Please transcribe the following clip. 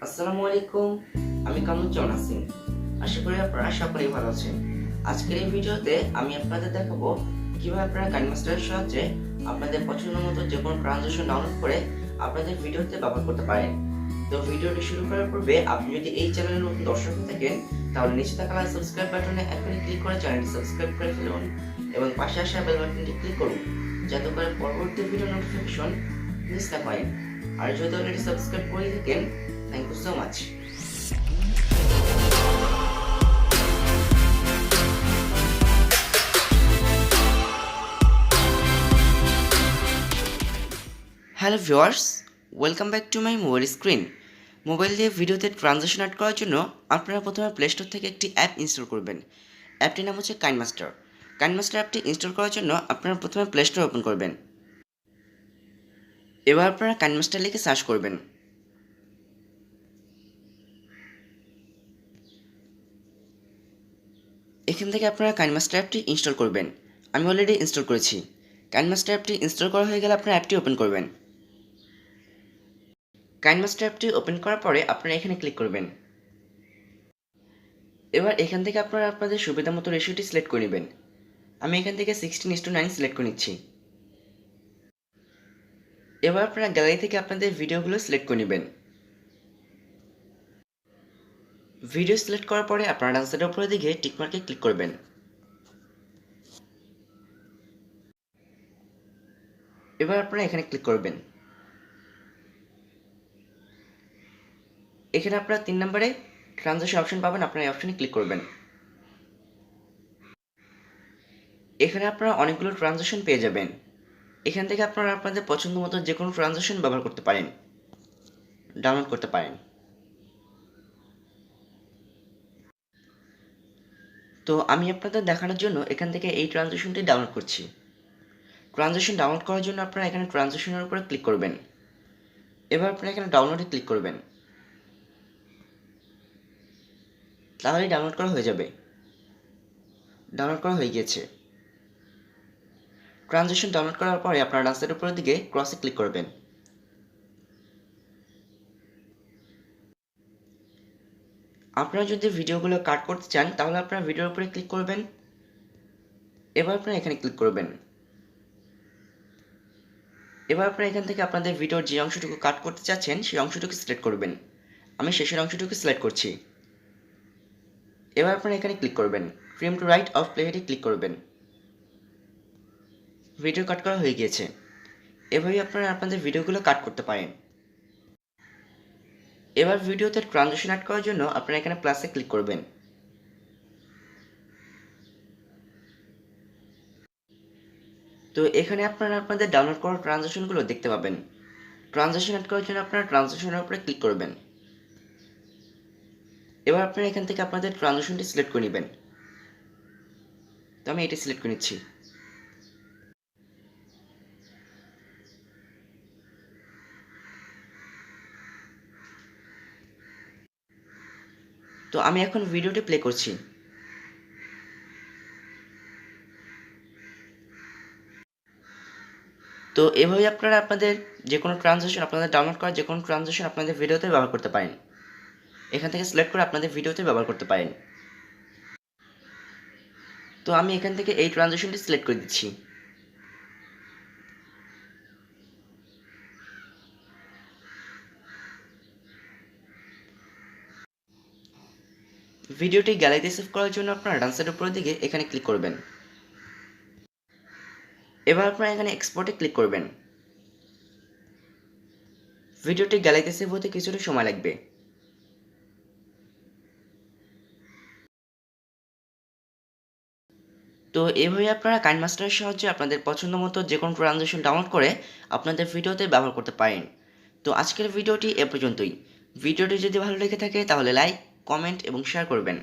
আসসালামু আলাইকুম, আমি কামরুজ্জামান আছি। আশা করি আপনারা সকলেই ভালো আছেন। আজকের এই ভিডিওতে আমি আপনাদের দেখাবো কিভাবে আপনারা কাইনমাস্টারের সাহায্যে আপনাদের পছন্দ মতো যে কোনো ট্রানজাকশন ডাউনলোড করে আপনাদের ভিডিওতে ব্যবহার করতে পারেন। তো ভিডিওটি শুরু করার পূর্বে আপনি যদি এই চ্যানেলের নতুন দর্শক হয়ে থাকেন তাহলে নিচে থাকা সাবস্ক্রাইব বাটনে এখনই ক্লিক করে চ্যানেলটি সাবস্ক্রাইব করে ফেলুন এবং পাশে আসা বেল বাটনটি ক্লিক করুন যাতে করে পরবর্তী ভিডিও নোটিফিকেশন মিস না হয়। আর যদি অলরেডি সাবস্ক্রাইব করে থাকেন, thank you so much. Hello viewers, welcome back to my mobile screen. Mobile দিয়ে ভিডিওতে ট্রানজাকশন অ্যাড করার জন্য আপনারা প্রথমে প্লে স্টোর থেকে একটি অ্যাপ ইনস্টল করবেন। অ্যাপটির নাম হচ্ছে কাইনমাস্টার। কাইনমাস্টার অ্যাপটি ইনস্টল করার জন্য আপনারা প্রথমে প্লে স্টোর ওপেন করবেন। এবার আপনারা কাইনমাস্টার লিখে সার্চ করবেন। এখান থেকে আপনারা কাইনমাস্টার অ্যাপটি ইনস্টল করবেন। আমি অলরেডি ইনস্টল করেছি। কাইনমাস্টার অ্যাপটি ইনস্টল করা হয়ে গেলে আপনারা অ্যাপটি ওপেন করবেন। কাইনমাস্টার অ্যাপটি ওপেন করার পরে আপনারা এখানে ক্লিক করবেন। এবার এখান থেকে আপনারা আপনাদের সুবিধা মতো রেশিওটি সিলেক্ট করে নেবেন। আমি এখান থেকে 16:9 সিলেক্ট করে নিচ্ছি। এবার আপনারা গ্যালারি থেকে আপনাদের ভিডিওগুলো সিলেক্ট করে নেবেন। ভিডিও সিলেক্ট করার পরে আপনারা ডান সাইডের উপরের দিকে টিকমার্কে ক্লিক করবেন। এবার আপনারা এখানে ক্লিক করবেন। এখানে আপনারা 3 নম্বরে ট্রানজাকশন অপশন পাবেন, আপনারা এই অপশনে ক্লিক করবেন। এখানে আপনারা অনেকগুলো ট্রানজাকশন পেয়ে যাবেন। এখান থেকে আপনারা আপনাদের পছন্দ মতো যে কোনো ট্রানজাকশন ব্যবহার করতে পারেন, ডাউনলোড করতে পারেন। তো আমি আপনাদের দেখানোর জন্য এখান থেকে এই ট্রানজাকশনটি ডাউনলোড করছি। ট্রানজাকশন ডাউনলোড করার জন্য আপনারা এখানে ট্রানজাকশনের উপরে ক্লিক করবেন। এবার আপনারা এখানে ডাউনলোডে ক্লিক করবেন। তাহলেই ডাউনলোড করা হয়ে যাবে। ডাউনলোড করা হয়ে গিয়েছে। ট্রানজাকশন ডাউনলোড করার পরে আপনারা ডান সাইডের উপরের দিকে ক্রসে ক্লিক করবেন। আপনারা যদি ভিডিওগুলো কাট করতে চান তাহলে আপনারা ভিডিওর উপরে ক্লিক করবেন। এবার আপনারা এখানে ক্লিক করবেন। এবার আপনারা এখান থেকে আপনাদের ভিডিওর যে অংশটুকু কাট করতে চাচ্ছেন সেই অংশটুকু সিলেক্ট করবেন। আমি শেষের অংশটুকু সিলেক্ট করছি। এবার আপনারা এখানে ক্লিক করবেন। ফ্রেম টু রাইট অফ প্লেহেডে ক্লিক করবেন। ভিডিও কাট করা হয়ে গিয়েছে। এভাবেই আপনারা আপনাদের ভিডিওগুলো কাট করতে পারেন। এবার ভিডিওতে ট্রানজাকশন অ্যাড করার জন্য আপনারা এখানে প্লাসে ক্লিক করবেন। তো এখানে আপনারা আপনাদের ডাউনলোড করা ট্রানজাকশনগুলো দেখতে পাবেন। ট্রানজাকশন অ্যাড করার জন্য আপনারা ট্রানজাকশনের উপরে ক্লিক করবেন। এবার আপনারা এখান থেকে আপনাদের ট্রানজাকশনটি সিলেক্ট করে নেবেন। তো আমি এটি সিলেক্ট করে নিচ্ছি। তো আমি এখন ভিডিওটি প্লে করছি। তো এভাবেই আপনারা আপনাদের যে কোনো ট্রানজাকশন আপনাদের ডাউনলোড করা যে কোনো ট্রানজাকশন আপনাদের ভিডিওতে ব্যবহার করতে পারেন। এখান থেকে সিলেক্ট করে আপনাদের ভিডিওতে ব্যবহার করতে পারেন। তো আমি এখান থেকে এই ট্রানজাকশনটি সিলেক্ট করে দিচ্ছি। ভিডিওটি গ্যালারিতে সেভ করার জন্য আপনারা ডান সাইডের উপরের দিকে এখানে ক্লিক করবেন। এবার আপনারা এখানে এক্সপোর্টে ক্লিক করবেন। ভিডিওটি গ্যালারিতে সেভ হতে কিছুটা সময় লাগবে। তো এভাবে আপনারা কাইনমাস্টারের সাহায্যে আপনাদের পছন্দ মতো যে কোনো ট্রানজাকশন ডাউনলোড করে আপনাদের ভিডিওতে ব্যবহার করতে পারেন। তো আজকের ভিডিওটি এ পর্যন্তই। ভিডিওটি যদি ভালো লেগে থাকে তাহলে লাইক, কমেন্ট এবং শেয়ার করবেন।